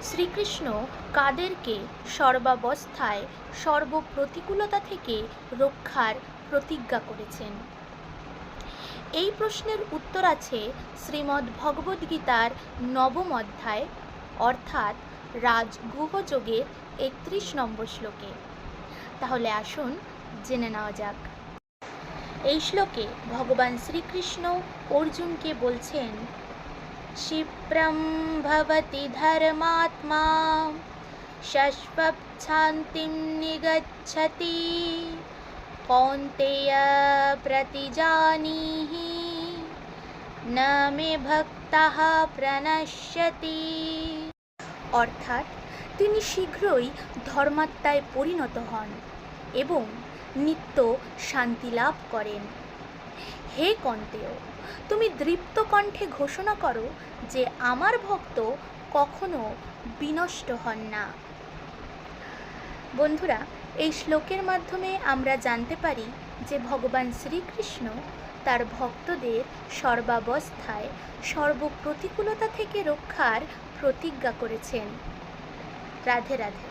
শ্রীকৃষ্ণ কাদেরকে সর্বাবস্থায় সর্বপ্রতিকূলতা থেকে রক্ষার প্রতিজ্ঞা করেছেন? এই প্রশ্নের উত্তর আছে শ্রীমদ্ ভগবদ্গীতার ৯ম অধ্যায় অর্থাৎ রাজগুহযোগের ৩১ নম্বর শ্লোকে। তাহলে আসুন জেনে নেওয়া যাক। এই শ্লোকে ভগবান শ্রীকৃষ্ণ অর্জুনকে বলছেন, ক্ষিপ্রম ভবতি ধর্মাত্মা শাশ্বত শান্তিম নিগচ্ছতি কৌন্তেয় প্রতিজানীহি ন মে ভক্তঃ প্রণশ্যতি। অর্থাৎ তিনি শীঘ্রই ধর্মাত্মায় পরিণত হন এবং নিত্য শান্তি লাভ করেন। হে কৌন্তেয়, তুমি দৃপ্ত কণ্ঠে ঘোষণা করো যে আমার ভক্ত কখনো বিনষ্ট হন না। বন্ধুরা, এই শ্লোকের মাধ্যমে আমরা জানতে পারি যে ভগবান শ্রীকৃষ্ণ তার ভক্তদের সর্বাবস্থায় সর্বপ্রতিকূলতা থেকে রক্ষার প্রতিজ্ঞা করেছেন। রাধে রাধে।